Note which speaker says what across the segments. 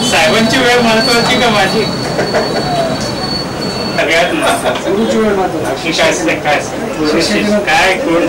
Speaker 1: साहेबांची वेळ महत्वाची का माझी? सगळ्यात महत्वाचं गुरुची वेळ महत्वाची. काय कोण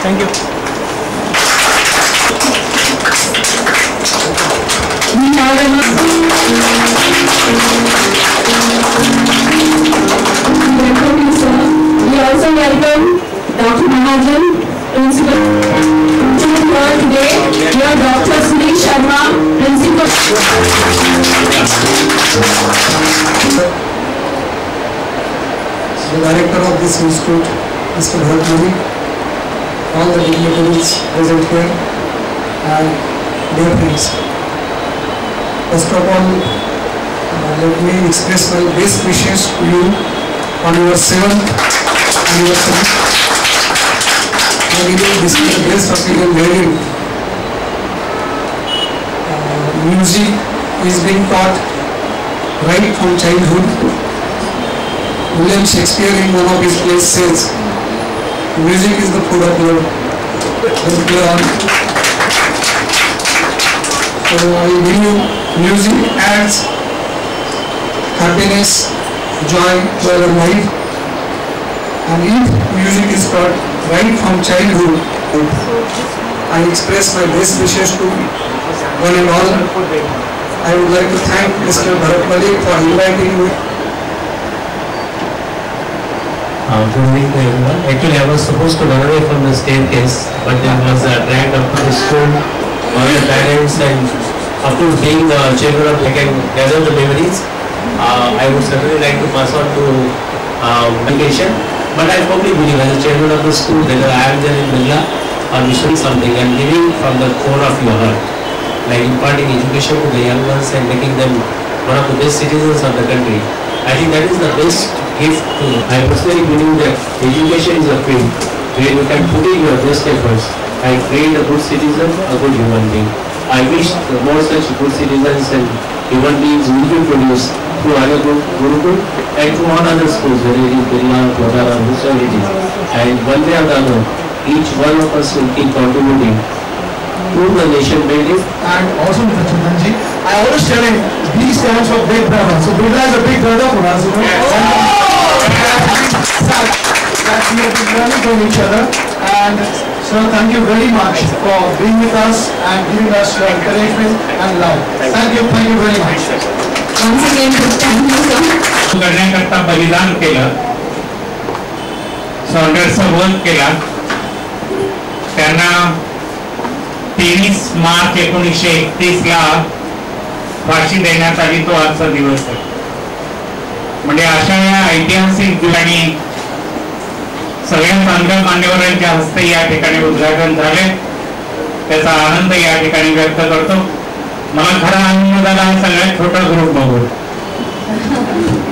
Speaker 1: Thank you. We also welcome Dr. Mahajan, Principal. Today, we are Dr. Sunil Sharma, Principal.
Speaker 2: The Director of this institute, Mr. Bharat, all the dignitaries present here, and dear friends. First of all, let me express my best wishes to you on your 7th anniversary. I believe this is the best occasion wherein music is being taught right from childhood. William Shakespeare in one of his plays says, music is the food of your on. So I believe music adds happiness, joy to our life, and if music is taught right from childhood, I express my best wishes to one and all. I would like to thank Mr. Bharat Malik for inviting me.
Speaker 3: Good evening to everyone. Actually, I was supposed to run away from the staircase, but then was dragged up to the school. All the parents and up to being the chairman of, I can gather the memories. I would certainly like to pass on to education, but I probably believe as a chairman of the school, whether I am there in Birla or issuing something and giving from the core of your heart, like imparting education to the young ones and making them one of the best citizens of the country. I think that is the best gift. I personally believe that education is a field where you can put in your best efforts and create a good citizen, a good human being. I wish more such good citizens and human beings will be produced through other Gurukul and through all other schools, whether it is Birla, Kodar or whichever it is. And one way or the other, each one of us will keep contributing to the nation building.
Speaker 2: And also Mr. Chandanji, I always tell him, B stands for big brother. So Birla is a big brother for us, you know. That we have been learning from each other. And sir, thank you very much for being with us and giving us your encouragement and love. Thank you very much.
Speaker 1: Once again, thank you, sir.
Speaker 4: करण्याकरता बलिदान केलं, सॉन्डर्सचा वध केला. त्यांना 23 मार्च 1931 ला फाशी देण्यात आली. तो आजचा दिवस आहे. म्हणजे अशा या ऐतिहासिक ठिकाणी सगळ्या चांगल्या मान्यवरांच्या हस्ते या ठिकाणी उद्घाटन झाले. त्याचा आनंद या ठिकाणी व्यक्त करतो. मला खरा आनंद झाला हा सगळ्यात छोटा ग्रुप बघून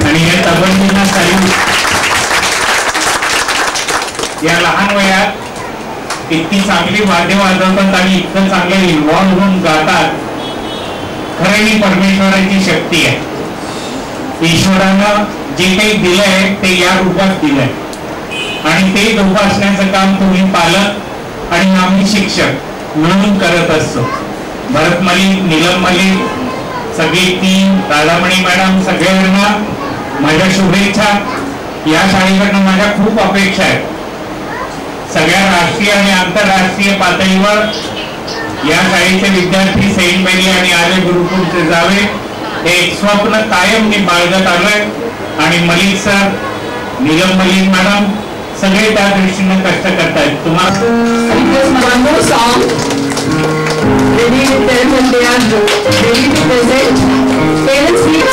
Speaker 4: आणि या तबंदींना सॅल्यूट. या लहान वयात इतकी चांगली वाद्य वाजवतात आणि इतकं चांगलं इन्व्हॉल्व होऊन गातात. खरं ही परमेश्वराची शक्ती आहे. ईश्वरानं जे काही दिलंय ते या रूपात दिलंय आणि ते जोपासण्याचं काम तुम्ही पालक आणि आम्ही शिक्षक मिळून करत असतो. भरत मलिक, नीलम मलिक, सगळी टीम, राधामणी मॅडम, सगळ्यांना माझ्या शुभेच्छा. या शाळेकडनं माझ्या खूप अपेक्षा आहेत. सगळ्या राष्ट्रीय आणि आंतरराष्ट्रीय पातळीवर या शाळेचे विद्यार्थी सेंट मेरी आणि आर्य गुरुकुलचे जावे हे एक स्वप्न कायम मी बाळगत आलोय. आणि मलिक सर, नीलम मलिक मॅडम सगळे त्या दृष्टीने कष्ट करतायत. तुम्हाला
Speaker 1: Ready to tell when they are ready to present. Parents, please.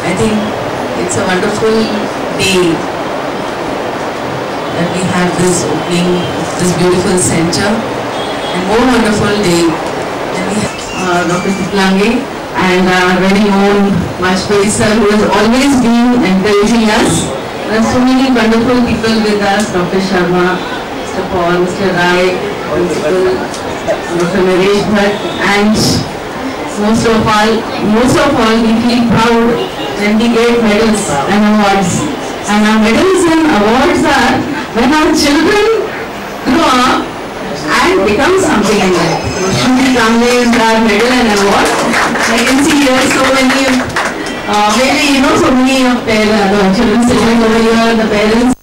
Speaker 5: I think it's a wonderful day that we have this opening of this beautiful center, and more wonderful day when we have Dr. Tiplange and our very own Mashpuri sir, who has always been encouraging us. There are so many wonderful people with us, Dr. Sharma, Mr. Paul, Mr. Rai, Principal, Dr. Naresh Bhatt, and most of all we feel proud when we get medals and awards. And our medals and awards are when our children grow up and become something in life. So Shruti Kamble is our medal and award. I can see here so many, maybe so many of children sitting over here, the parents.